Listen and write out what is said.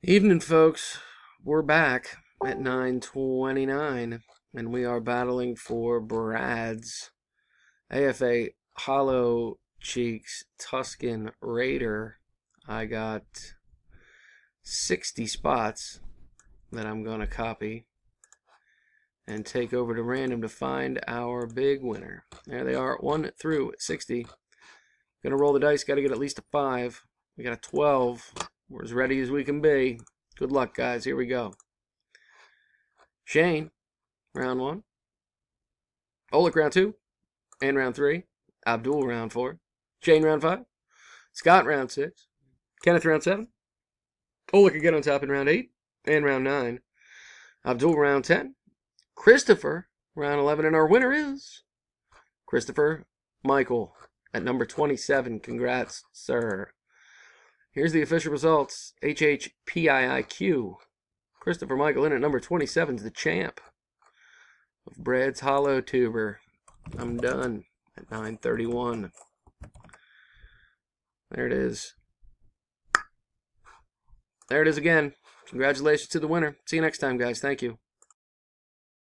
Evening, folks. We're back at 9:29, and we are battling for Brad's AFA Hollow Cheeks Tusken Raider. I got 60 spots that I'm going to copy and take over to random to find our big winner. There they are, 1 through 60. Gonna roll the dice, got to get at least a 5. We got a 12. We're as ready as we can be. Good luck, guys. Here we go. Shane, round 1. Oleg, round 2. And round 3. Abdul, round 4. Shane, round 5. Scott, round 6. Kenneth, round 7. Oleg again on top in round 8. And round 9. Abdul, round 10. Christopher, round 11. And our winner is Christopher Michael at number 27. Congrats, sir. Here's the official results. HHPIIQ. Christopher Michael in at number 27 is the champ of Brad's Hollow Tuber. I'm done at 9:31. There it is. There it is again. Congratulations to the winner. See you next time, guys. Thank you.